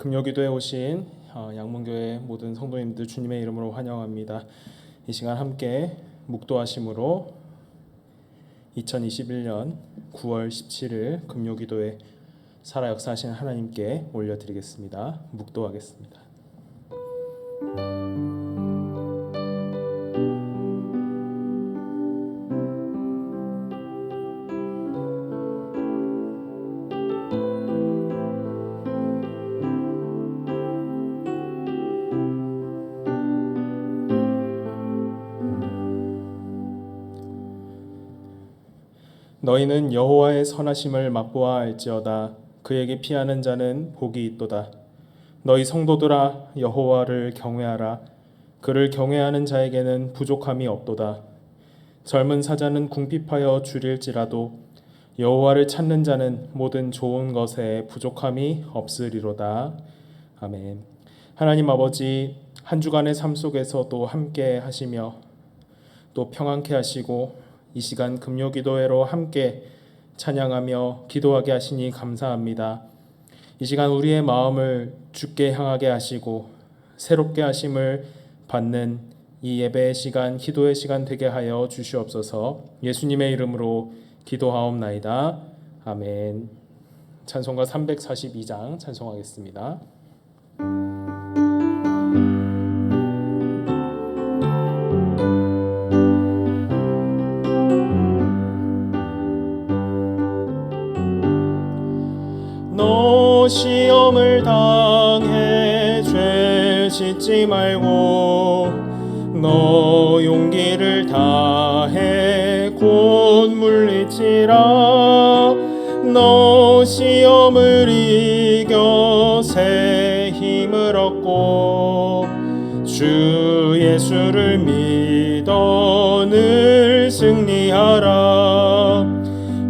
금요기도에 오신 양문교회 모든 성도님들 주님의 이름으로 환영합니다. 이 시간 함께 묵도하심으로 2021년 9월 17일 금요기도에 살아 역사하신 하나님께 올려드리겠습니다. 묵도하겠습니다. 너희는 여호와의 선하심을 맛보아 알지어다. 그에게 피하는 자는 복이 있도다. 너희 성도들아, 여호와를 경외하라. 그를 경외하는 자에게는 부족함이 없도다. 젊은 사자는 궁핍하여 줄일지라도 여호와를 찾는 자는 모든 좋은 것에 부족함이 없으리로다. 아멘. 하나님 아버지, 한 주간의 삶 속에서도 함께 하시며 또 평안케 하시고 이 시간 금요기도회로 함께 찬양하며 기도하게 하시니 감사합니다. 이 시간 우리의 마음을 주께 향하게 하시고 새롭게 하심을 받는 이 예배의 시간, 기도의 시간 되게 하여 주시옵소서. 예수님의 이름으로 기도하옵나이다. 아멘. 찬송가 342장 찬송하겠습니다. 너 시험을 당해 죄 짓지 말고 너 용기를 다해 곧 물리치라. 너 시험을 이겨 새 힘을 얻고 주 예수를 믿어 늘 승리하라.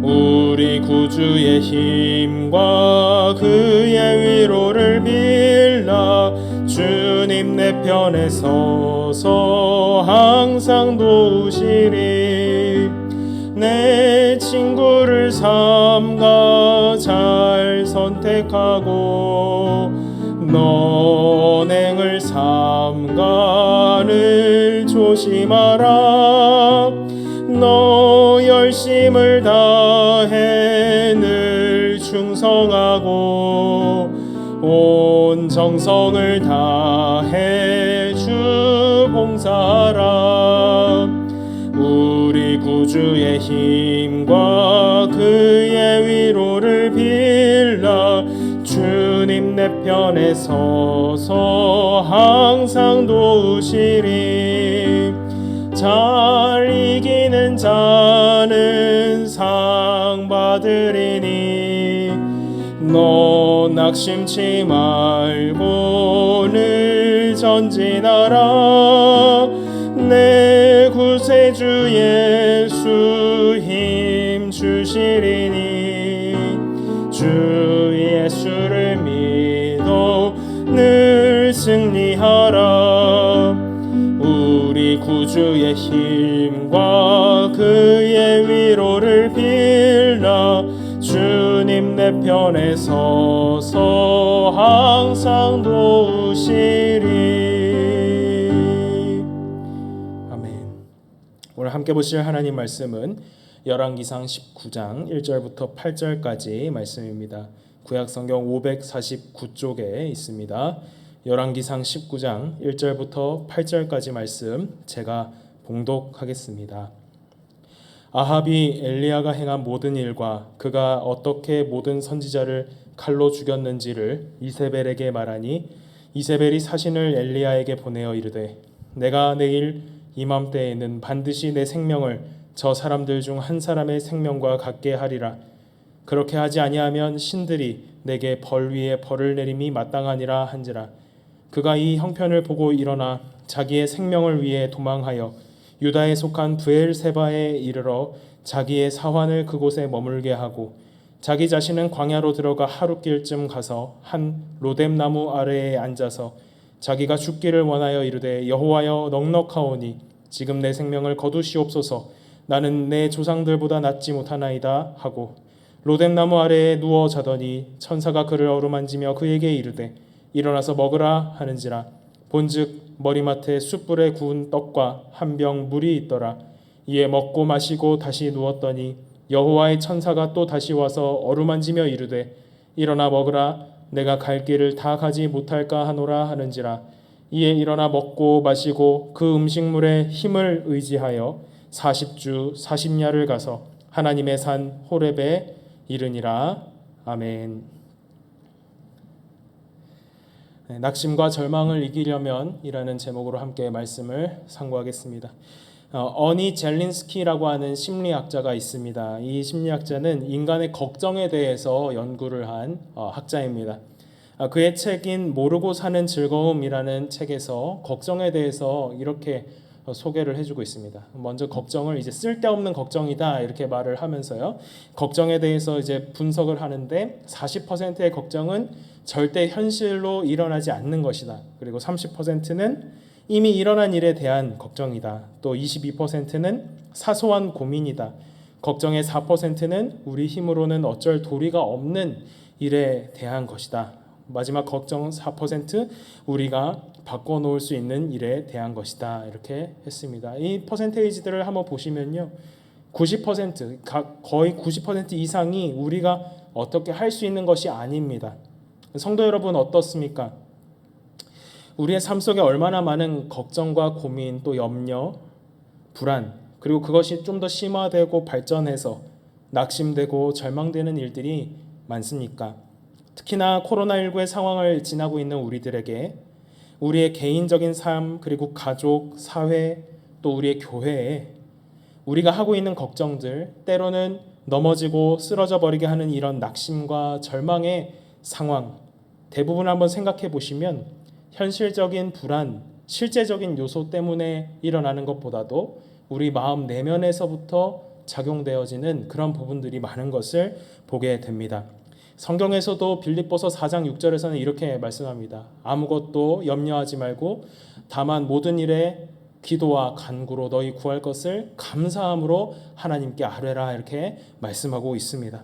우리 구주의 힘과 그의 위로를 빌라. 주님 내 편에 서서 항상 도우시리. 내 친구를 삼가 잘 선택하고 너행을 삼가 늘 조심하라. 너 열심을 다해 늘 충성하고 온 정성을 다해 주 봉사하라. 우리 구주의 힘과 그의 위로를 빌라. 주님 내 편에 서서 항상 도우시리. 잘 이기는 자는 상 받으리니 너 낙심치 말고 늘 전진하라. 내 구세주 예수 힘 주시리니 주 예수를 믿어 늘 승리하라. 우리 구주의 힘과 그의 위로를 빌라. 주님 내 편에 서서 항상 도우시리. 아멘. 오늘 함께 보실 하나님 말씀은 열왕기상 19장 1절부터 8절까지 말씀입니다. 구약성경 549쪽에 있습니다. 열왕기상 19장 1절부터 8절까지 말씀 제가 봉독하겠습니다. 아합이 엘리야가 행한 모든 일과 그가 어떻게 모든 선지자를 칼로 죽였는지를 이세벨에게 말하니 이세벨이 사신을 엘리야에게 보내어 이르되 내가 내일 이맘때에는 반드시 내 생명을 저 사람들 중 한 사람의 생명과 같게 하리라. 그렇게 하지 아니하면 신들이 내게 벌 위에 벌을 내림이 마땅하니라 한지라. 그가 이 형편을 보고 일어나 자기의 생명을 위해 도망하여 유다에 속한 브엘세바에 이르러 자기의 사환을 그곳에 머물게 하고 자기 자신은 광야로 들어가 하룻길쯤 가서 한 로뎀나무 아래에 앉아서 자기가 죽기를 원하여 이르되 여호와여 넉넉하오니 지금 내 생명을 거두시옵소서. 나는 내 조상들보다 낫지 못하나이다 하고 로뎀나무 아래에 누워 자더니 천사가 그를 어루만지며 그에게 이르되 일어나서 먹으라 하는지라. 본즉 머리맡에 숯불에 구운 떡과 한 병 물이 있더라. 이에 먹고 마시고 다시 누웠더니 여호와의 천사가 또 다시 와서 어루만지며 이르되 일어나 먹으라. 내가 갈 길을 다 가지 못할까 하노라 하는지라. 이에 일어나 먹고 마시고 그 음식물의 힘을 의지하여 40주 40야를 가서 하나님의 산 호렙에 이르니라. 아멘. 낙심과 절망을 이기려면 이라는 제목으로 함께 말씀을 상고하겠습니다. 어니 젤린스키라고 하는 심리학자가 있습니다. 이 심리학자는 인간의 걱정에 대해서 연구를 한 학자입니다. 그의 책인 모르고 사는 즐거움이라는 책에서 걱정에 대해서 이렇게 소개를 해주고 있습니다. 먼저 걱정을 이제 쓸데없는 걱정이다 이렇게 말을 하면서요. 걱정에 대해서 이제 분석을 하는데 40%의 걱정은 절대 현실로 일어나지 않는 것이다. 그리고 30%는 이미 일어난 일에 대한 걱정이다. 또 22%는 사소한 고민이다. 걱정의 4%는 우리 힘으로는 어쩔 도리가 없는 일에 대한 것이다. 마지막 걱정 4% 우리가 바꿔놓을 수 있는 일에 대한 것이다. 이렇게 했습니다. 이 퍼센테이지들을 한번 보시면요. 90% 거의 90% 이상이 우리가 어떻게 할 수 있는 것이 아닙니다. 성도 여러분 어떻습니까? 우리의 삶 속에 얼마나 많은 걱정과 고민 또 염려, 불안 그리고 그것이 좀 더 심화되고 발전해서 낙심되고 절망되는 일들이 많습니까? 특히나 코로나19의 상황을 지나고 있는 우리들에게 우리의 개인적인 삶 그리고 가족, 사회 또 우리의 교회에 우리가 하고 있는 걱정들 때로는 넘어지고 쓰러져 버리게 하는 이런 낙심과 절망의 상황 대부분 한번 생각해 보시면 현실적인 불안, 실제적인 요소 때문에 일어나는 것보다도 우리 마음 내면에서부터 작용되어지는 그런 부분들이 많은 것을 보게 됩니다. 성경에서도 빌립보서 4장 6절에서는 이렇게 말씀합니다. 아무것도 염려하지 말고 다만 모든 일에 기도와 간구로 너희 구할 것을 감사함으로 하나님께 아뢰라 이렇게 말씀하고 있습니다.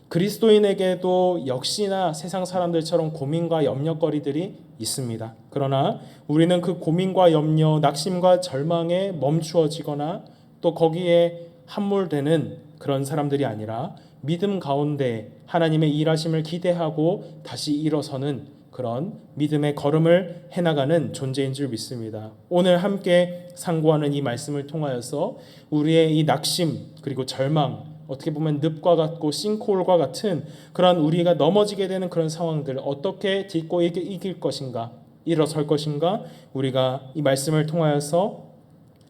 그리스도인에게도 역시나 세상 사람들처럼 고민과 염려거리들이 있습니다. 그러나 우리는 그 고민과 염려, 낙심과 절망에 멈추어지거나 또 거기에 함몰되는 그런 사람들이 아니라 믿음 가운데 하나님의 일하심을 기대하고 다시 일어서는 그런 믿음의 걸음을 해나가는 존재인 줄 믿습니다. 오늘 함께 상고하는 이 말씀을 통하여서 우리의 이 낙심 그리고 절망 어떻게 보면 늪과 같고 싱크홀과 같은 그런 우리가 넘어지게 되는 그런 상황들 어떻게 딛고 이길 것인가 일어설 것인가 우리가 이 말씀을 통하여서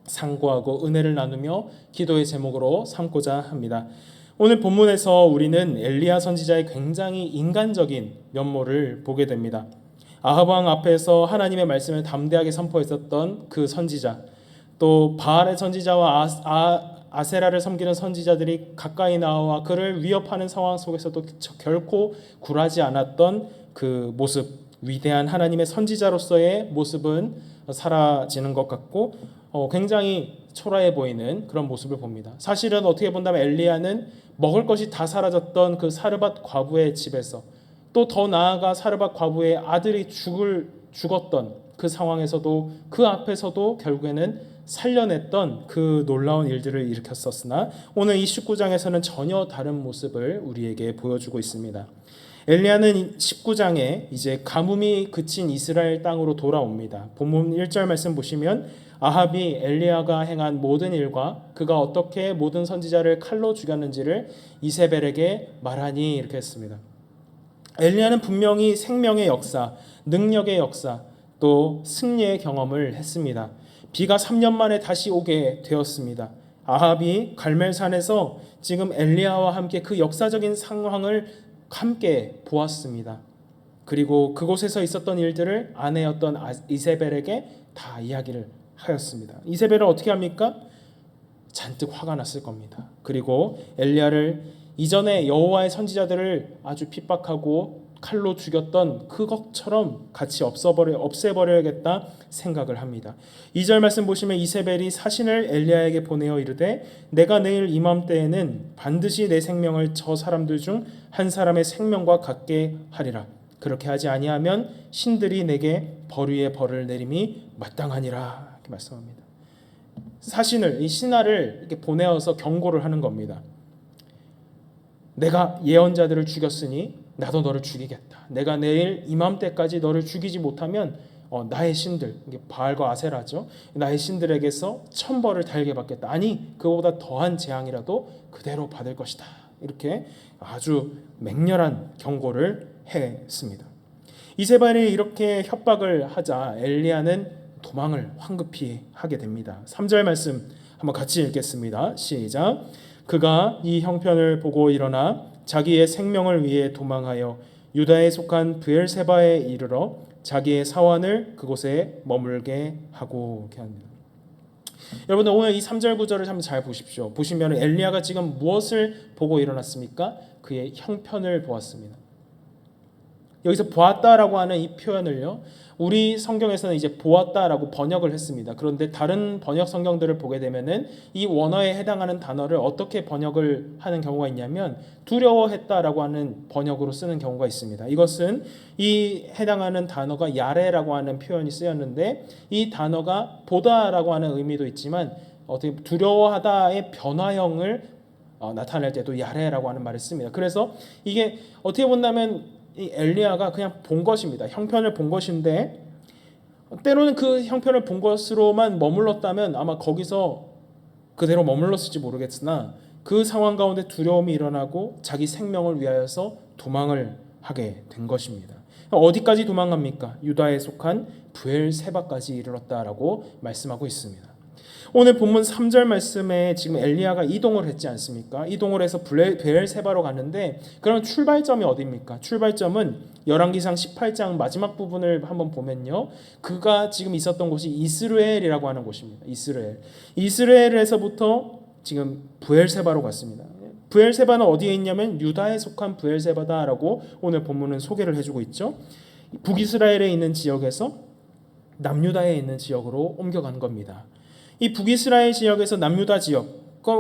상고하고 은혜를 나누며 기도의 제목으로 삼고자 합니다. 오늘 본문에서 우리는 엘리야 선지자의 굉장히 인간적인 면모를 보게 됩니다. 아합 왕 앞에서 하나님의 말씀을 담대하게 선포했었던 그 선지자, 또 바알의 선지자와 아세라를 섬기는 선지자들이 가까이 나와 그를 위협하는 상황 속에서도 결코 굴하지 않았던 그 모습, 위대한 하나님의 선지자로서의 모습은 사라지는 것 같고 굉장히 초라해 보이는 그런 모습을 봅니다. 사실은 어떻게 본다면 엘리야는 먹을 것이 다 사라졌던 그 사르밧 과부의 집에서 또 더 나아가 사르밧 과부의 아들이 죽었던 그 상황에서도 그 앞에서도 결국에는 살려냈던 그 놀라운 일들을 일으켰었으나 오늘 이 19장에서는 전혀 다른 모습을 우리에게 보여주고 있습니다. 엘리야는 19장에 이제 가뭄이 그친 이스라엘 땅으로 돌아옵니다. 본문 1절 말씀 보시면 아합이 엘리야가 행한 모든 일과 그가 어떻게 모든 선지자를 칼로 죽였는지를 이세벨에게 말하니 이렇게 했습니다. 엘리야는 분명히 생명의 역사, 능력의 역사, 또 승리의 경험을 했습니다. 비가 3년 만에 다시 오게 되었습니다. 아합이 갈멜산에서 지금 엘리야와 함께 그 역사적인 상황을 함께 보았습니다. 그리고 그곳에서 있었던 일들을 아내였던 이세벨에게 다 이야기를 하였습니다. 이세벨은 어떻게 합니까? 잔뜩 화가 났을 겁니다. 그리고 엘리야를 이전에 여호와의 선지자들을 아주 핍박하고 칼로 죽였던 그것처럼 같이 없애버려야겠다 생각을 합니다. 2절 말씀 보시면 이세벨이 사신을 엘리야에게 보내어 이르되 내가 내일 이맘때에는 반드시 내 생명을 저 사람들 중 한 사람의 생명과 같게 하리라. 그렇게 하지 아니하면 신들이 내게 벌 위에 벌을 내림이 마땅하니라. 이렇게 말씀합니다. 사신을, 이 신하를 이렇게 보내어서 경고를 하는 겁니다. 내가 예언자들을 죽였으니 나도 너를 죽이겠다. 내가 내일 이맘때까지 너를 죽이지 못하면 나의 신들, 바알과 아세라죠. 나의 신들에게서 천벌을 달게 받겠다. 아니 그보다 더한 재앙이라도 그대로 받을 것이다. 이렇게 아주 맹렬한 경고를 했습니다. 이세벨이 이렇게 협박을 하자 엘리야는 도망을 황급히 하게 됩니다. 3절 말씀 한번 같이 읽겠습니다. 시작. 그가 이 형편을 보고 일어나 자기의 생명을 위해 도망하여 유다에 속한 브엘세바에 이르러 자기의 사환을 그곳에 머물게 하고 이렇게 합니다. 여러분들 오늘 이 3절 9절을 한번 잘 보십시오. 보시면 엘리야가 지금 무엇을 보고 일어났습니까? 그의 형편을 보았습니다. 여기서 보았다라고 하는 이 표현을요, 우리 성경에서는 이제 보았다라고 번역을 했습니다. 그런데 다른 번역 성경들을 보게 되면은 이 원어에 해당하는 단어를 어떻게 번역을 하는 경우가 있냐면 두려워했다라고 하는 번역으로 쓰는 경우가 있습니다. 이것은 이 해당하는 단어가 야레라고 하는 표현이 쓰였는데 이 단어가 보다라고 하는 의미도 있지만 어떻게 두려워하다의 변화형을 나타낼 때도 야레라고 하는 말을 씁니다. 그래서 이게 어떻게 본다면 이 엘리야가 그냥 본 것입니다. 형편을 본 것인데 때로는 그 형편을 본 것으로만 머물렀다면 아마 거기서 그대로 머물렀을지 모르겠으나 그 상황 가운데 두려움이 일어나고 자기 생명을 위하여서 도망을 하게 된 것입니다. 어디까지 도망갑니까? 유다에 속한 브엘세바까지 이르렀다라고 말씀하고 있습니다. 오늘 본문 3절 말씀에 지금 엘리야가 이동을 했지 않습니까? 이동을 해서 브엘세바로 갔는데 그럼 출발점이 어디입니까? 출발점은 열왕기상 18장 마지막 부분을 한번 보면요. 그가 지금 있었던 곳이 이스라엘이라고 하는 곳입니다. 이스라엘에서부터 지금 브엘세바로 갔습니다. 브엘세바는 어디에 있냐면 유다에 속한 브엘세바다라고 오늘 본문은 소개를 해주고 있죠. 북이스라엘에 있는 지역에서 남유다에 있는 지역으로 옮겨간 겁니다. 이 북이스라엘 지역에서 남유다 지역,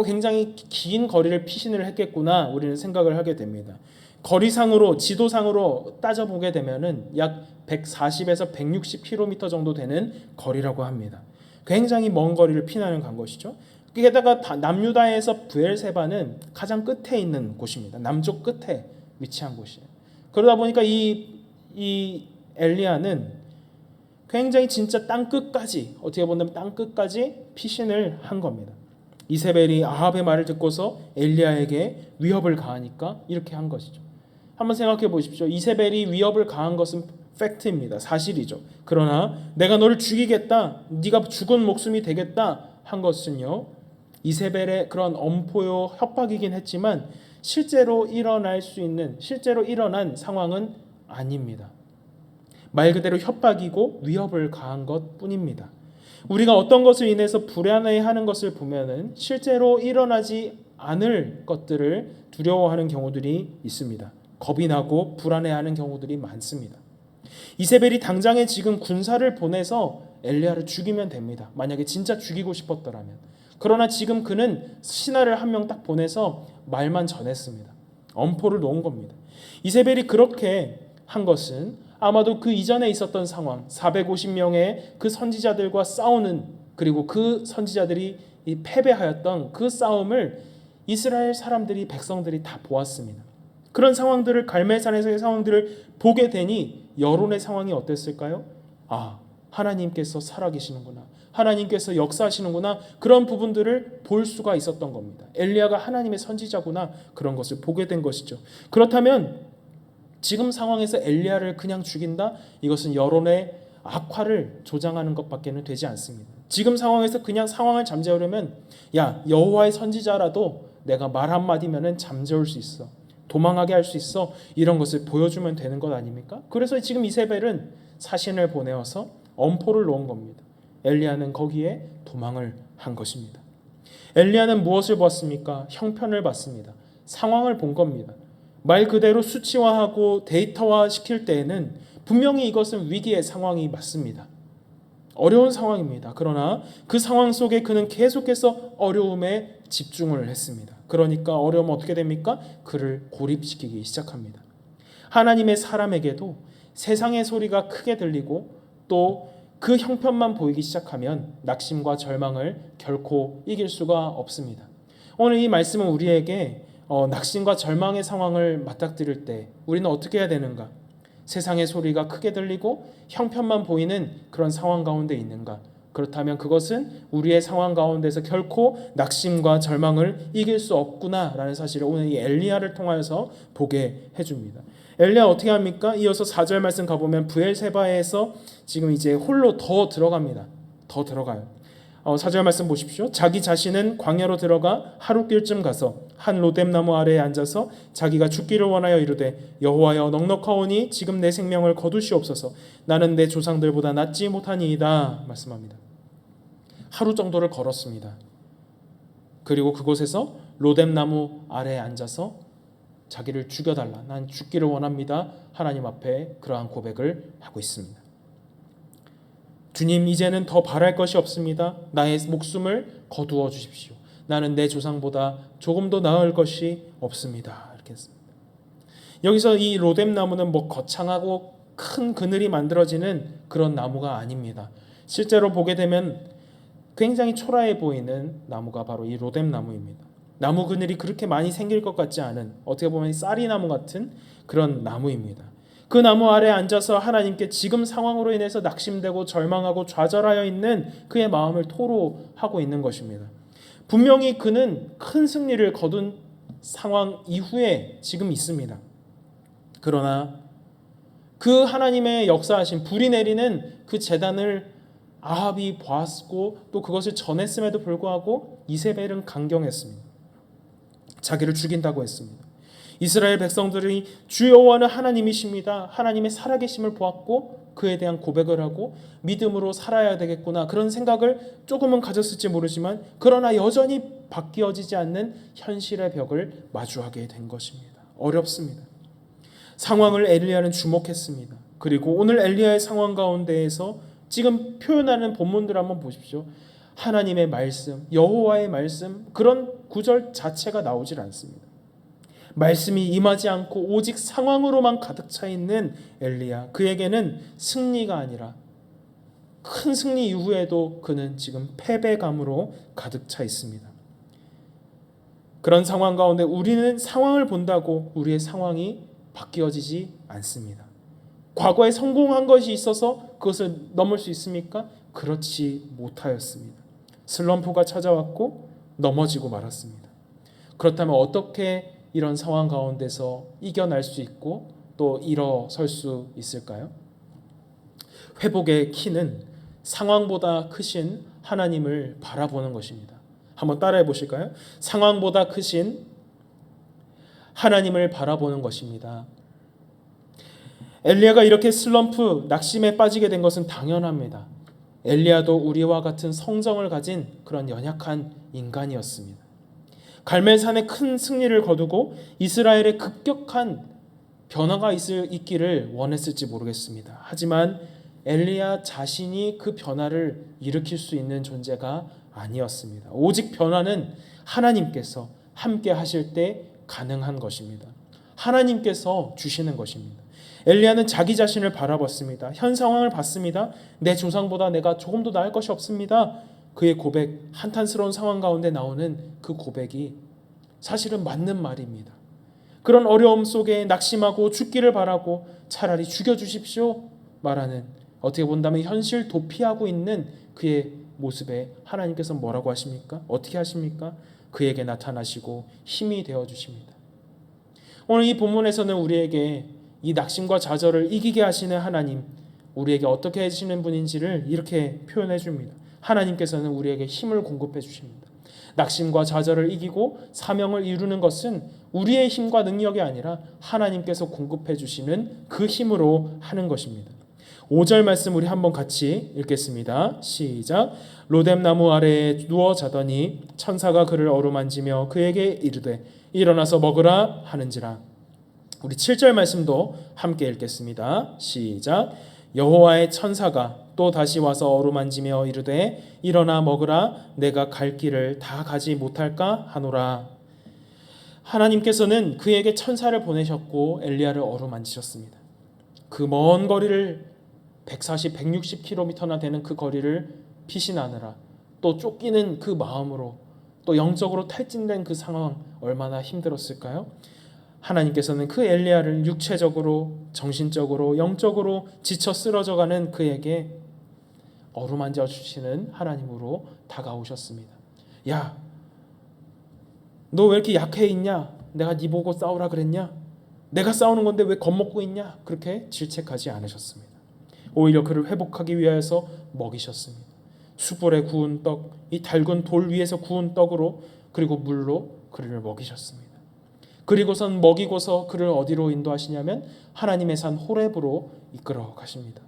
굉장히 긴 거리를 피신을 했겠구나 우리는 생각을 하게 됩니다. 거리상으로 지도상으로 따져보게 되면은 약 140에서 160km 정도 되는 거리라고 합니다. 굉장히 먼 거리를 피난을 간 것이죠. 게다가 남유다에서 브엘세바는 가장 끝에 있는 곳입니다. 남쪽 끝에 위치한 곳이에요. 그러다 보니까 이 엘리야는 굉장히 진짜 땅 끝까지, 어떻게 보면 땅 끝까지 피신을 한 겁니다. 이세벨이 아합의 말을 듣고서 엘리야에게 위협을 가하니까 이렇게 한 것이죠. 한번 생각해 보십시오. 이세벨이 위협을 가한 것은 팩트입니다. 사실이죠. 그러나 내가 너를 죽이겠다, 네가 죽은 목숨이 되겠다 한 것은요, 이세벨의 그런 엄포요 협박이긴 했지만 실제로 일어난 상황은 아닙니다. 말 그대로 협박이고 위협을 가한 것뿐입니다. 우리가 어떤 것을 인해서 불안해하는 것을 보면은 실제로 일어나지 않을 것들을 두려워하는 경우들이 있습니다. 겁이 나고 불안해하는 경우들이 많습니다. 이세벨이 당장에 지금 군사를 보내서 엘리야를 죽이면 됩니다. 만약에 진짜 죽이고 싶었더라면. 그러나 지금 그는 신하를 한 명 딱 보내서 말만 전했습니다. 엄포를 놓은 겁니다. 이세벨이 그렇게 한 것은 아마도 그 이전에 있었던 상황, 450명의 그 선지자들과 싸우는, 그리고 그 선지자들이 패배하였던 그 싸움을 이스라엘 사람들이, 백성들이 다 보았습니다. 그런 상황들을, 갈멜산에서의 상황들을 보게 되니 여론의 상황이 어땠을까요? 아, 하나님께서 살아계시는구나, 하나님께서 역사하시는구나, 그런 부분들을 볼 수가 있었던 겁니다. 엘리야가 하나님의 선지자구나, 그런 것을 보게 된 것이죠. 그렇다면 지금 상황에서 엘리야를 그냥 죽인다? 이것은 여론의 악화를 조장하는 것밖에는 되지 않습니다. 지금 상황에서 그냥 상황을 잠재우려면 야, 여호와의 선지자라도 내가 말 한마디면은 잠재울 수 있어, 도망하게 할 수 있어, 이런 것을 보여주면 되는 것 아닙니까? 그래서 지금 이세벨은 사신을 보내어서 엄포를 놓은 겁니다. 엘리야는 거기에 도망을 한 것입니다. 엘리야는 무엇을 봤습니까? 형편을 봤습니다. 상황을 본 겁니다. 말 그대로 수치화하고 데이터화 시킬 때에는 분명히 이것은 위기의 상황이 맞습니다. 어려운 상황입니다. 그러나 그 상황 속에 그는 계속해서 어려움에 집중을 했습니다. 그러니까 어려우면 어떻게 됩니까? 그를 고립시키기 시작합니다. 하나님의 사람에게도 세상의 소리가 크게 들리고 또 그 형편만 보이기 시작하면 낙심과 절망을 결코 이길 수가 없습니다. 오늘 이 말씀은 우리에게 낙심과 절망의 상황을 맞닥뜨릴 때 우리는 어떻게 해야 되는가? 세상의 소리가 크게 들리고 형편만 보이는 그런 상황 가운데 있는가? 그렇다면 그것은 우리의 상황 가운데서 결코 낙심과 절망을 이길 수 없구나라는 사실을 오늘 이 엘리야를 통하여서 보게 해줍니다. 엘리야 어떻게 합니까? 이어서 4절 말씀 가보면 브엘세바에서 지금 이제 홀로 더 들어갑니다. 더 들어가요. 4절 말씀 보십시오. 자기 자신은 광야로 들어가 하룻길쯤 가서 한 로뎀나무 아래에 앉아서 자기가 죽기를 원하여 이르되 여호와여 넉넉하오니 지금 내 생명을 거두시옵소서. 나는 내 조상들보다 낫지 못하니이다 말씀합니다. 하루 정도를 걸었습니다. 그리고 그곳에서 로뎀나무 아래에 앉아서 자기를 죽여달라, 난 죽기를 원합니다, 하나님 앞에 그러한 고백을 하고 있습니다. 주님, 이제는 더 바랄 것이 없습니다. 나의 목숨을 거두어 주십시오. 나는 내 조상보다 조금도 나을 것이 없습니다. 이렇게 했습니다. 여기서 이 로뎀나무는 거창하고 큰 그늘이 만들어지는 그런 나무가 아닙니다. 실제로 보게 되면 굉장히 초라해 보이는 나무가 바로 이 로뎀나무입니다. 나무 그늘이 그렇게 많이 생길 것 같지 않은, 어떻게 보면 쌀이나무 같은 그런 나무입니다. 그 나무 아래에 앉아서 하나님께 지금 상황으로 인해서 낙심되고 절망하고 좌절하여 있는 그의 마음을 토로하고 있는 것입니다. 분명히 그는 큰 승리를 거둔 상황 이후에 지금 있습니다. 그러나 그 하나님의 역사하신 불이 내리는 그 제단을 아합이 보았고 또 그것을 전했음에도 불구하고 이세벨은 강경했습니다. 자기를 죽인다고 했습니다. 이스라엘 백성들이 주 여호와는 하나님이십니다, 하나님의 살아계심을 보았고 그에 대한 고백을 하고 믿음으로 살아야 되겠구나, 그런 생각을 조금은 가졌을지 모르지만 그러나 여전히 바뀌어지지 않는 현실의 벽을 마주하게 된 것입니다. 어렵습니다. 상황을 엘리야는 주목했습니다. 그리고 오늘 엘리야의 상황 가운데에서 지금 표현하는 본문들 한번 보십시오. 하나님의 말씀, 여호와의 말씀, 그런 구절 자체가 나오질 않습니다. 말씀이 임하지 않고 오직 상황으로만 가득 차 있는 엘리야, 그에게는 승리가 아니라 큰 승리 이후에도 그는 지금 패배감으로 가득 차 있습니다. 그런 상황 가운데 우리는 상황을 본다고 우리의 상황이 바뀌어지지 않습니다. 과거에 성공한 것이 있어서 그것을 넘을 수 있습니까? 그렇지 못하였습니다. 슬럼프가 찾아왔고 넘어지고 말았습니다. 그렇다면 어떻게 이런 상황 가운데서 이겨낼 수 있고 또 일어설 수 있을까요? 회복의 키는 상황보다 크신 하나님을 바라보는 것입니다. 한번 따라해 보실까요? 상황보다 크신 하나님을 바라보는 것입니다. 엘리야가 이렇게 슬럼프, 낙심에 빠지게 된 것은 당연합니다. 엘리야도 우리와 같은 성정을 가진 그런 연약한 인간이었습니다. 갈멜산에 큰 승리를 거두고 이스라엘의 급격한 변화가 있기를 원했을지 모르겠습니다. 하지만 엘리야 자신이 그 변화를 일으킬 수 있는 존재가 아니었습니다. 오직 변화는 하나님께서 함께 하실 때 가능한 것입니다. 하나님께서 주시는 것입니다. 엘리야는 자기 자신을 바라봤습니다. 현 상황을 봤습니다. 내 조상보다 내가 조금도 나을 것이 없습니다. 그의 고백, 한탄스러운 상황 가운데 나오는 그 고백이 사실은 맞는 말입니다. 그런 어려움 속에 낙심하고 죽기를 바라고 차라리 죽여주십시오 말하는, 어떻게 본다면 현실 도피하고 있는 그의 모습에 하나님께서 뭐라고 하십니까? 어떻게 하십니까? 그에게 나타나시고 힘이 되어주십니다. 오늘 이 본문에서는 우리에게 이 낙심과 좌절을 이기게 하시는 하나님, 우리에게 어떻게 해주시는 분인지를 이렇게 표현해 줍니다. 하나님께서는 우리에게 힘을 공급해 주십니다. 낙심과 좌절을 이기고 사명을 이루는 것은 우리의 힘과 능력이 아니라 하나님께서 공급해 주시는 그 힘으로 하는 것입니다. 5절 말씀 우리 한번 같이 읽겠습니다. 시작. 로뎀나무 아래에 누워 자더니 천사가 그를 어루만지며 그에게 이르되 일어나서 먹으라 하는지라. 우리 7절 말씀도 함께 읽겠습니다. 시작. 여호와의 천사가 또 다시 와서 어루만지며 이르되 일어나 먹으라, 내가 갈 길을 다 가지 못할까 하노라. 하나님께서는 그에게 천사를 보내셨고 엘리야를 어루만지셨습니다. 그 먼 거리를 140, 160km나 되는 그 거리를 피신하느라 또 쫓기는 그 마음으로 또 영적으로 탈진된 그 상황 얼마나 힘들었을까요? 하나님께서는 그 엘리야를 육체적으로, 정신적으로, 영적으로 지쳐 쓰러져가는 그에게 어루만져 주시는 하나님으로 다가오셨습니다. 야, 너 왜 이렇게 약해 있냐? 내가 네 보고 싸우라 그랬냐? 내가 싸우는 건데 왜 겁먹고 있냐? 그렇게 질책하지 않으셨습니다. 오히려 그를 회복하기 위해서 먹이셨습니다. 숯불에 구운 떡, 이 달군 돌 위에서 구운 떡으로 그리고 물로 그를 먹이셨습니다. 그리고선 먹이고서 그를 어디로 인도하시냐면 하나님의 산 호렙으로 이끌어 가십니다.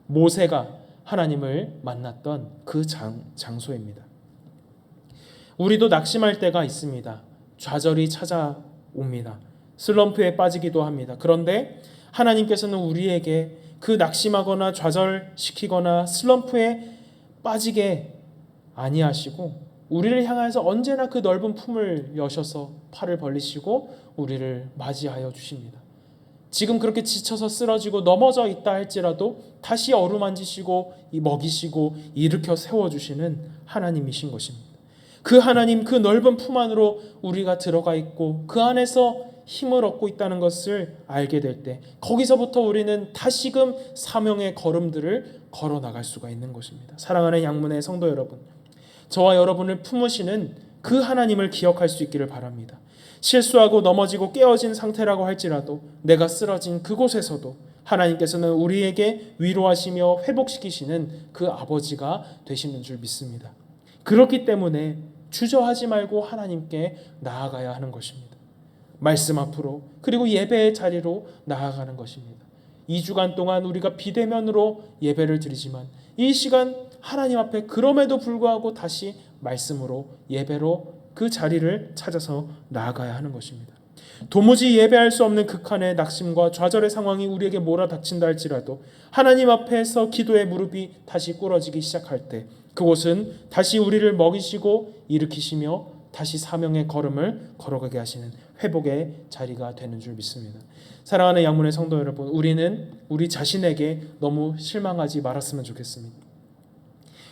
모세가 하나님을 만났던 그 장소입니다. 우리도 낙심할 때가 있습니다. 좌절이 찾아옵니다. 슬럼프에 빠지기도 합니다. 그런데 하나님께서는 우리에게 그 낙심하거나 좌절시키거나 슬럼프에 빠지게 아니하시고 우리를 향해서 언제나 그 넓은 품을 여셔서 팔을 벌리시고 우리를 맞이하여 주십니다. 지금 그렇게 지쳐서 쓰러지고 넘어져 있다 할지라도 다시 어루만지시고 먹이시고 일으켜 세워주시는 하나님이신 것입니다. 그 하나님, 그 넓은 품 안으로 우리가 들어가 있고 그 안에서 힘을 얻고 있다는 것을 알게 될 때 거기서부터 우리는 다시금 사명의 걸음들을 걸어 나갈 수가 있는 것입니다. 사랑하는 양문의 성도 여러분, 저와 여러분을 품으시는 그 하나님을 기억할 수 있기를 바랍니다. 실수하고 넘어지고 깨어진 상태라고 할지라도 내가 쓰러진 그곳에서도 하나님께서는 우리에게 위로하시며 회복시키시는 그 아버지가 되시는 줄 믿습니다. 그렇기 때문에 주저하지 말고 하나님께 나아가야 하는 것입니다. 말씀 앞으로 그리고 예배의 자리로 나아가는 것입니다. 2주간 동안 우리가 비대면으로 예배를 드리지만 이 시간 하나님 앞에 그럼에도 불구하고 다시 말씀으로 예배로 그 자리를 찾아서 나아가야 하는 것입니다. 도무지 예배할 수 없는 극한의 낙심과 좌절의 상황이 우리에게 몰아닥친다 할지라도 하나님 앞에서 기도의 무릎이 다시 꿇어지기 시작할 때 그곳은 다시 우리를 먹이시고 일으키시며 다시 사명의 걸음을 걸어가게 하시는 회복의 자리가 되는 줄 믿습니다. 사랑하는 양문의 성도 여러분, 우리는 우리 자신에게 너무 실망하지 말았으면 좋겠습니다.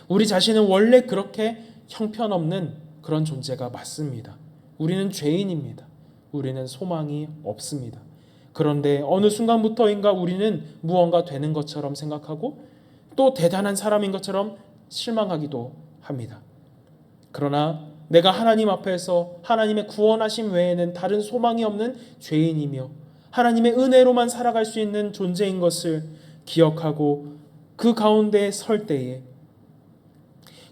우리 자신은 원래 그렇게 형편없는 그런 존재가 맞습니다. 우리는 죄인입니다. 우리는 소망이 없습니다. 그런데 어느 순간부터인가 우리는 무언가 되는 것처럼 생각하고 또 대단한 사람인 것처럼 실망하기도 합니다. 그러나 내가 하나님 앞에서 하나님의 구원하심 외에는 다른 소망이 없는 죄인이며 하나님의 은혜로만 살아갈 수 있는 존재인 것을 기억하고 그 가운데 설 때에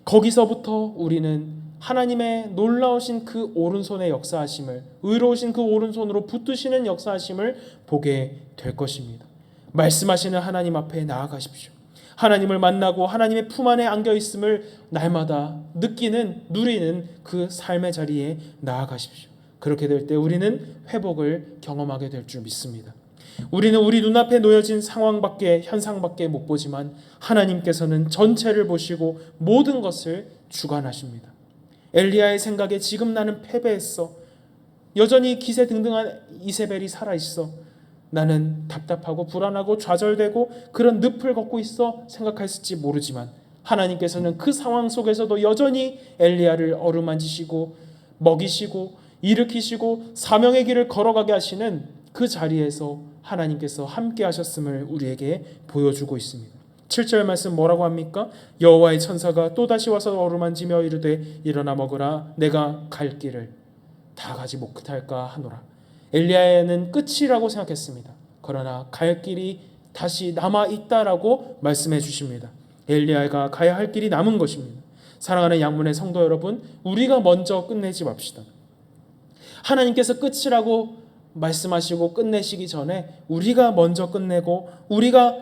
거기서부터 우리는 하나님의 놀라우신 그 오른손의 역사하심을, 의로우신 그 오른손으로 붙드시는 역사하심을 보게 될 것입니다. 말씀하시는 하나님 앞에 나아가십시오. 하나님을 만나고 하나님의 품 안에 안겨 있음을 날마다 느끼는, 누리는 그 삶의 자리에 나아가십시오. 그렇게 될 때 우리는 회복을 경험하게 될 줄 믿습니다. 우리는 우리 눈앞에 놓여진 상황밖에, 현상밖에 못 보지만 하나님께서는 전체를 보시고 모든 것을 주관하십니다. 엘리야의 생각에 지금 나는 패배했어. 여전히 기세등등한 이세벨이 살아있어. 나는 답답하고 불안하고 좌절되고 그런 늪을 걷고 있어 생각했을지 모르지만 하나님께서는 그 상황 속에서도 여전히 엘리야를 어루만지시고 먹이시고 일으키시고 사명의 길을 걸어가게 하시는 그 자리에서 하나님께서 함께 하셨음을 우리에게 보여주고 있습니다. 7절 말씀 뭐라고 합니까? 여호와의 천사가 또다시 와서 어루만지며 이르되 일어나 먹으라. 내가 갈 길을 다 가지 못할까 하노라. 엘리야는 끝이라고 생각했습니다. 그러나 갈 길이 다시 남아있다라고 말씀해 주십니다. 엘리야가 가야 할 길이 남은 것입니다. 사랑하는 양문의 성도 여러분, 우리가 먼저 끝내지 맙시다. 하나님께서 끝이라고 말씀하시고 끝내시기 전에 우리가 먼저 끝내고 우리가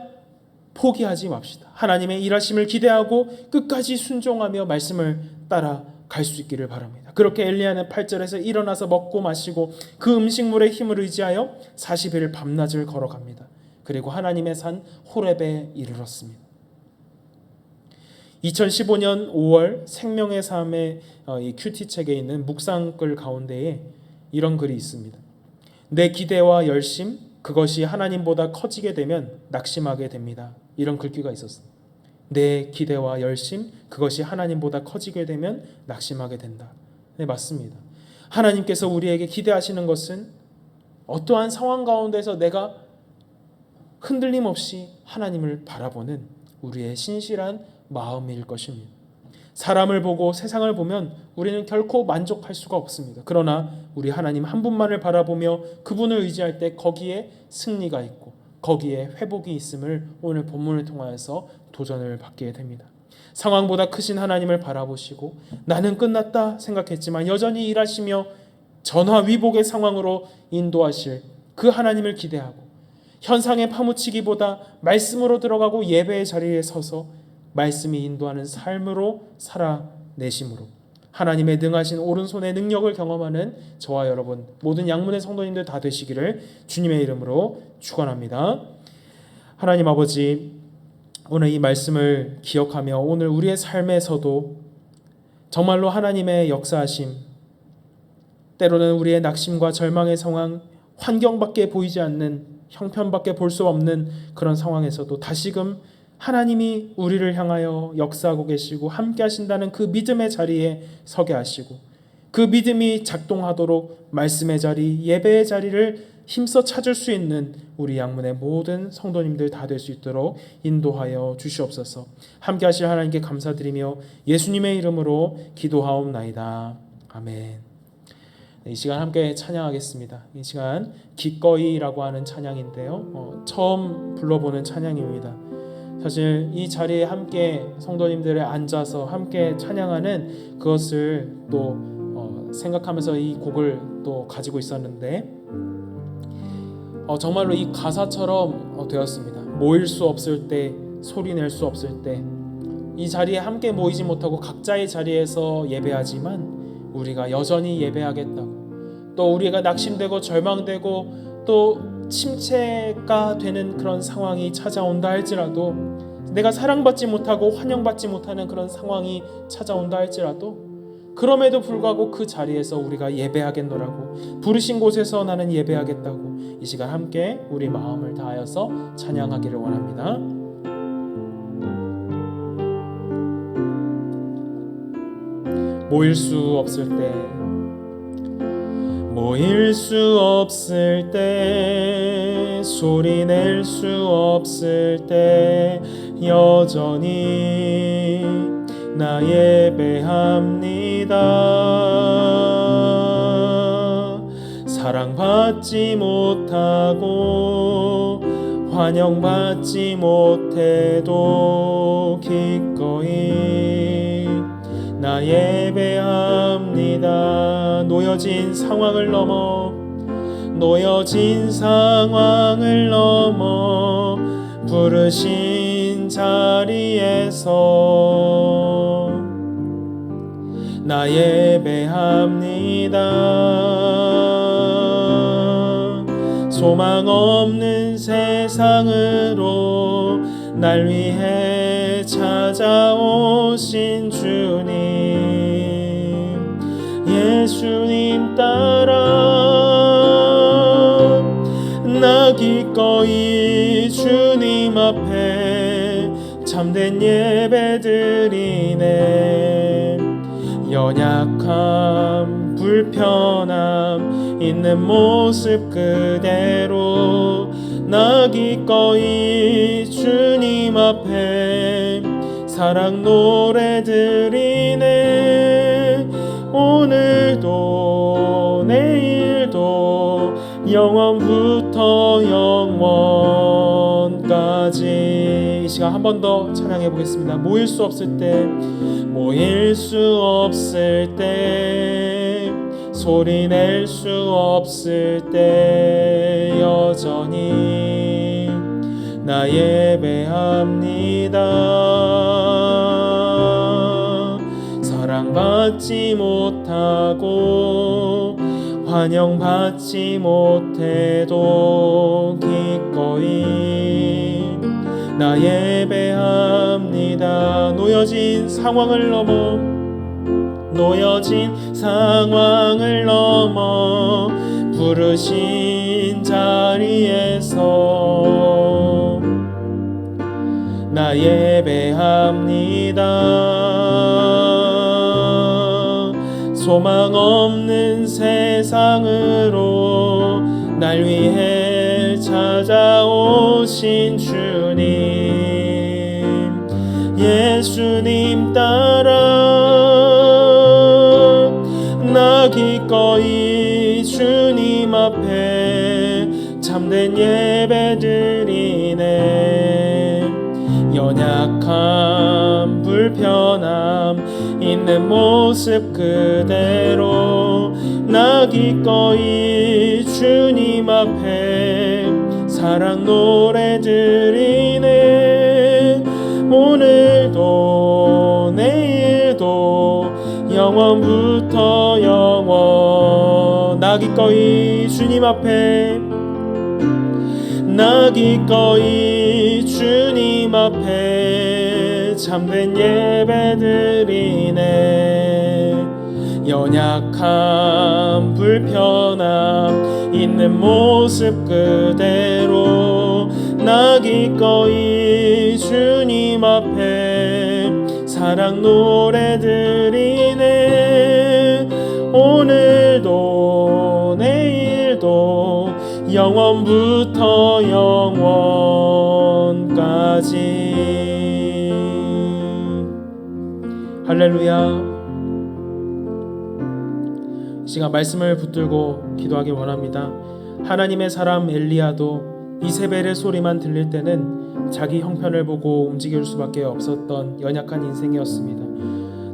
포기하지 맙시다. 하나님의 일하심을 기대하고 끝까지 순종하며 말씀을 따라 갈 수 있기를 바랍니다. 그렇게 엘리야는 8절에서 일어나서 먹고 마시고 그 음식물의 힘을 의지하여 40일 밤낮을 걸어갑니다. 그리고 하나님의 산 호렙에 이르렀습니다. 2015년 5월 생명의 삶의 이 큐티 책에 있는 묵상글 가운데에 이런 글이 있습니다. 내 기대와 열심 그것이 하나님보다 커지게 되면 낙심하게 됩니다. 이런 글귀가 있었어요. 내 기대와 열심 그것이 하나님보다 커지게 되면 낙심하게 된다. 네, 맞습니다. 하나님께서 우리에게 기대하시는 것은 어떠한 상황 가운데서 내가 흔들림 없이 하나님을 바라보는 우리의 신실한 마음일 것입니다. 사람을 보고 세상을 보면 우리는 결코 만족할 수가 없습니다. 그러나 우리 하나님 한 분만을 바라보며 그분을 의지할 때 거기에 승리가 있고 거기에 회복이 있음을 오늘 본문을 통하여서 도전을 받게 됩니다. 상황보다 크신 하나님을 바라보시고 나는 끝났다 생각했지만 여전히 일하시며 전화위복의 상황으로 인도하실 그 하나님을 기대하고 현상에 파묻히기보다 말씀으로 들어가고 예배의 자리에 서서 말씀이 인도하는 삶으로 살아내심으로 하나님의 능하신 오른손의 능력을 경험하는 저와 여러분 모든 양문의 성도님들 다 되시기를 주님의 이름으로 축원합니다. 하나님 아버지, 오늘 이 말씀을 기억하며 오늘 우리의 삶에서도 정말로 하나님의 역사하심, 때로는 우리의 낙심과 절망의 상황, 환경밖에 보이지 않는 형편밖에 볼 수 없는 그런 상황에서도 다시금 하나님이 우리를 향하여 역사하고 계시고 함께 하신다는 그 믿음의 자리에 서게 하시고 그 믿음이 작동하도록 말씀의 자리, 예배의 자리를 힘써 찾을 수 있는 우리 양문의 모든 성도님들 다 될 수 있도록 인도하여 주시옵소서. 함께 하실 하나님께 감사드리며 예수님의 이름으로 기도하옵나이다. 아멘. 이 시간 함께 찬양하겠습니다. 이 시간 기꺼이라고 하는 찬양인데요, 처음 불러보는 찬양입니다. 사실 이 자리에 함께 성도님들이 앉아서 함께 찬양하는 그것을 또 생각하면서 이 곡을 또 가지고 있었는데 정말로 이 가사처럼 되었습니다. 모일 수 없을 때, 소리 낼 수 없을 때, 이 자리에 함께 모이지 못하고 각자의 자리에서 예배하지만 우리가 여전히 예배하겠다고, 또 우리가 낙심되고 절망되고 또 침체가 되는 그런 상황이 찾아온다 할지라도, 내가 사랑받지 못하고 환영받지 못하는 그런 상황이 찾아온다 할지라도 그럼에도 불구하고 그 자리에서 우리가 예배하겠노라고, 부르신 곳에서 나는 예배하겠다고 이 시간 함께 우리 마음을 다하여서 찬양하기를 원합니다. 모일 수 없을 때, 모일 수 없을 때, 소리 낼 수 없을 때 여전히 나 예배합니다. 사랑받지 못하고 환영받지 못해도 기꺼이 나 예배합니다. 놓여진 상황을 넘어, 놓여진 상황을 넘어 부르신 자리에서 나 예배합니다. 소망 없는 세상으로 날 위해 찾아오신 주님, 예수님 따라 나 기꺼이 주님 앞에 참된 예배드리네. 연약함, 불편함 있는 모습 그대로 나 기꺼이 주님 앞에 사랑 노래 드리네. 오늘도 내일도 영원부터 영원까지. 이 시간 한 번 더 찬양해 보겠습니다. 모일 수 없을 때, 모일 수 없을 때, 소리 낼 수 없을 때 여전히 나 예배합니다. 사랑받지 못하고 환영받지 못해도 기꺼이 나 예배합니다. 놓여진 상황을 넘어, 놓여진 상황을 넘어 부르신 자리에서 나 예배합니다. 소망 없는 세상으로 날 위해 찾아오신 주님, 예수님 따라 나 기꺼이 주님 앞에 참된 예배 드리네. 연약함 불편함 있는 모습 그대로 나 기꺼이 주님 앞에 사랑 노래 드리네. 오늘도 내일도 영원부터 영원 나 기꺼이 주님 앞에 나 기꺼이 주님 앞에 참된 예배 드리네. 연약함 불편함 있는 모습 그대로 나 기꺼이 주님 앞에 사랑 노래 드리네. 오늘도 내일도 영원부터 영원까지. 할렐루야. 이 시간 말씀을 붙들고 기도하기 원합니다. 하나님의 사람 엘리야도 이세벨의 소리만 들릴 때는 자기 형편을 보고 움직일 수밖에 없었던 연약한 인생이었습니다.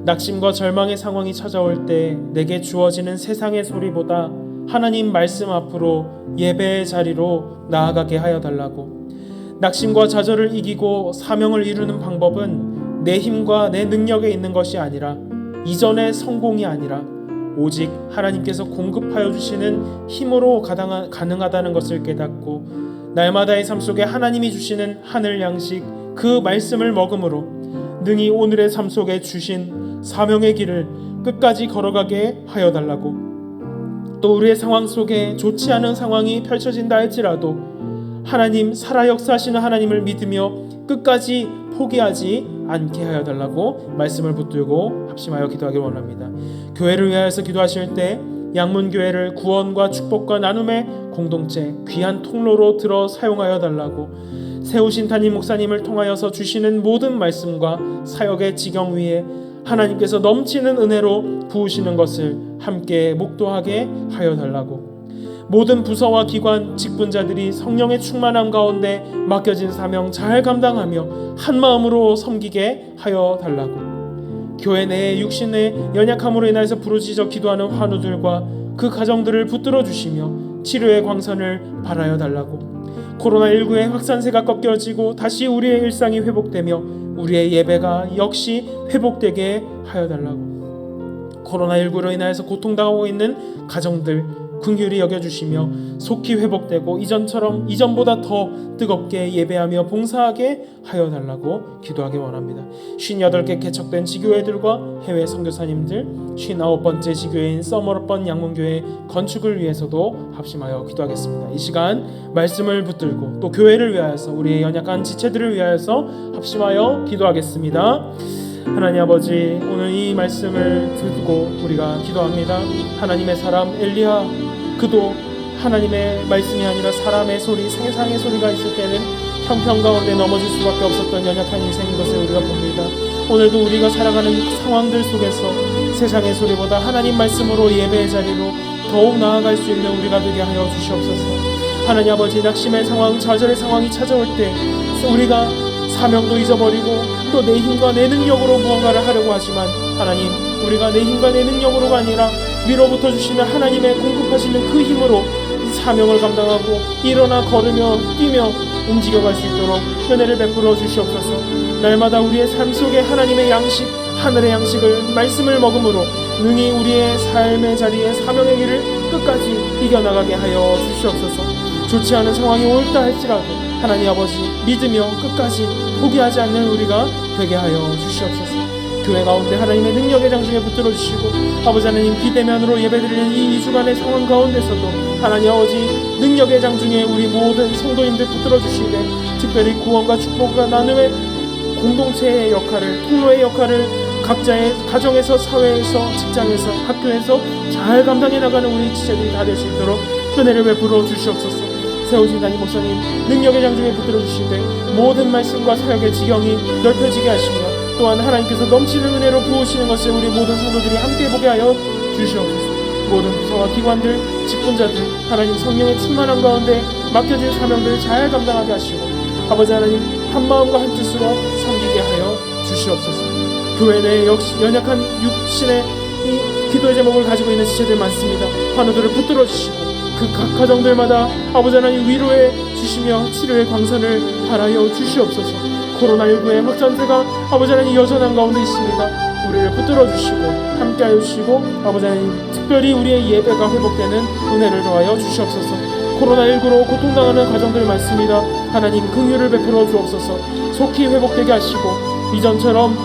낙심과 절망의 상황이 찾아올 때 내게 주어지는 세상의 소리보다 하나님 말씀 앞으로 예배의 자리로 나아가게 하여 달라고. 낙심과 좌절을 이기고 사명을 이루는 방법은 내 힘과 내 능력에 있는 것이 아니라 이전의 성공이 아니라 오직 하나님께서 공급하여 주시는 힘으로 가능하다는 것을 깨닫고 날마다의 삶 속에 하나님이 주시는 하늘 양식 그 말씀을 먹음으로 능히 오늘의 삶 속에 주신 사명의 길을 끝까지 걸어가게 하여 달라고. 또 우리의 상황 속에 좋지 않은 상황이 펼쳐진다 할지라도 하나님 살아 역사하시는 하나님을 믿으며 끝까지 포기하지 않게 하여 달라고 말씀을 붙들고 합심하여 기도하길 원합니다. 교회를 위하여서 기도하실 때 양문교회를 구원과 축복과 나눔의 공동체 귀한 통로로 들어 사용하여 달라고. 세우신 담임 목사님을 통하여서 주시는 모든 말씀과 사역의 지경 위에 하나님께서 넘치는 은혜로 부으시는 것을 함께 목도하게 하여 달라고. 모든 부서와 기관 직분자들이 성령의 충만함 가운데 맡겨진 사명 잘 감당하며 한 마음으로 섬기게 하여 달라고. 교회 내에 육신의 연약함으로 인해서 부르짖어 기도하는 환우들과 그 가정들을 붙들어 주시며 치료의 광선을 발하여 달라고. 코로나19의 확산세가 꺾여지고 다시 우리의 일상이 회복되며 우리의 예배가 역시 회복되게 하여 달라고. 코로나19로 인하여서 고통당하고 있는 가정들 긍휼히 여겨주시며 속히 회복되고 이전보다 더 뜨겁게 예배하며 봉사하게 하여 달라고 기도하기 원합니다. 58개 개척된 지교회들과 해외 선교사님들 59번째 지교회인 서머번 양문교회 건축을 위해서도 합심하여 기도하겠습니다. 이 시간 말씀을 붙들고 또 교회를 위하여서 우리의 연약한 지체들을 위하여서 합심하여 기도하겠습니다. 하나님 아버지, 오늘 이 말씀을 듣고 우리가 기도합니다. 하나님의 사람 엘리야, 그도 하나님의 말씀이 아니라 사람의 소리, 세상의 소리가 있을 때는 형편 가운데 넘어질 수밖에 없었던 연약한 인생인 것을 우리가 봅니다. 오늘도 우리가 살아가는 상황들 속에서 세상의 소리보다 하나님 말씀으로 예배의 자리로 더욱 나아갈 수 있는 우리가 되게 하여 주시옵소서. 하나님 아버지, 낙심의 상황, 좌절의 상황이 찾아올 때 우리가 사명도 잊어버리고 또 내 힘과 내 능력으로 무언가를 하려고 하지만 하나님, 우리가 내 힘과 내 능력으로가 아니라 위로부터 주시는 하나님의 공급하시는 그 힘으로 사명을 감당하고 일어나 걸으며 뛰며 움직여갈 수 있도록 은혜를 베풀어 주시옵소서. 날마다 우리의 삶 속에 하나님의 양식, 하늘의 양식을 말씀을 먹음으로 능히 우리의 삶의 자리에 사명의 길을 끝까지 이겨나가게 하여 주시옵소서. 좋지 않은 상황이 올다 할지라도 하나님 아버지 믿으며 끝까지 포기하지 않는 우리가 되게 하여 주시옵소서. 교회 가운데 하나님의 능력의 장중에 붙들어 주시고 아버지 하나님 비대면으로 예배드리는 이 2주간의 상황 가운데서도 하나님 아버지 능력의 장중에 우리 모든 성도님들 붙들어 주시되 특별히 구원과 축복과 나눔의 공동체의 역할을, 통로의 역할을 각자의 가정에서, 사회에서, 직장에서, 학교에서 잘 감당해 나가는 우리 지체들이 다 될 수 있도록 은혜를 베풀어 주시옵소서. 세우신 담임 목사님 능력의 장중에 붙들어 주시되 모든 말씀과 사역의 지경이 넓혀지게 하시며 또한 하나님께서 넘치는 은혜로 부으시는 것을 우리 모든 성도들이 함께 보게 하여 주시옵소서. 모든 부서와 기관들, 직분자들 하나님 성령의 충만함 가운데 맡겨진 사명들을 잘 감당하게 하시고 아버지 하나님 한마음과 한뜻으로 섬기게 하여 주시옵소서. 교회 내에 역시 연약한 육신의 이 기도의 제목을 가지고 있는 지체들 많습니다. 환우들을 붙들어 주시고 그 각 가정들마다 아버지 하나님 위로해 주시며 치료의 광선을 발하여 주시옵소서. 코로나19의 확산세가 아버지 하나님 여전한 가운데 있습니다. 우리를 붙들어 주시고 함께하여 주시고 아버지 하나님 특별히 우리의 예배가 회복되는 은혜를 더하여 주시옵소서. 코로나19로 고통당하는 가정들 많습니다. 하나님 긍휼을 베풀어 주옵소서. 속히 회복되게 하시고 이전처럼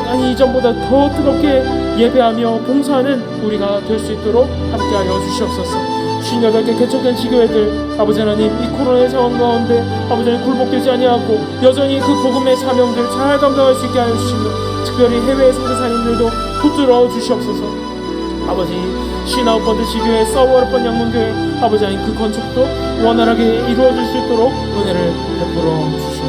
아니 이전보다 더 뜨겁게 예배하며 봉사하는 우리가 될 수 있도록 함께하여 주시옵소서. 58개 개척된 지교회들 아버지 하나님 이 코로나의 상황 가운데 아버지 하나님 굴복되지 아니하고 여전히 그 복음의 사명들 잘 감당할 수 있게 하여 주시며 특별히 해외 선교사님들도 붙들어 주시옵소서. 아버지 59번째 지교회 서워르번 양문교회 아버지 하나님 그 건축도 원활하게 이루어질 수 있도록 은혜를 베풀어 주시옵소서.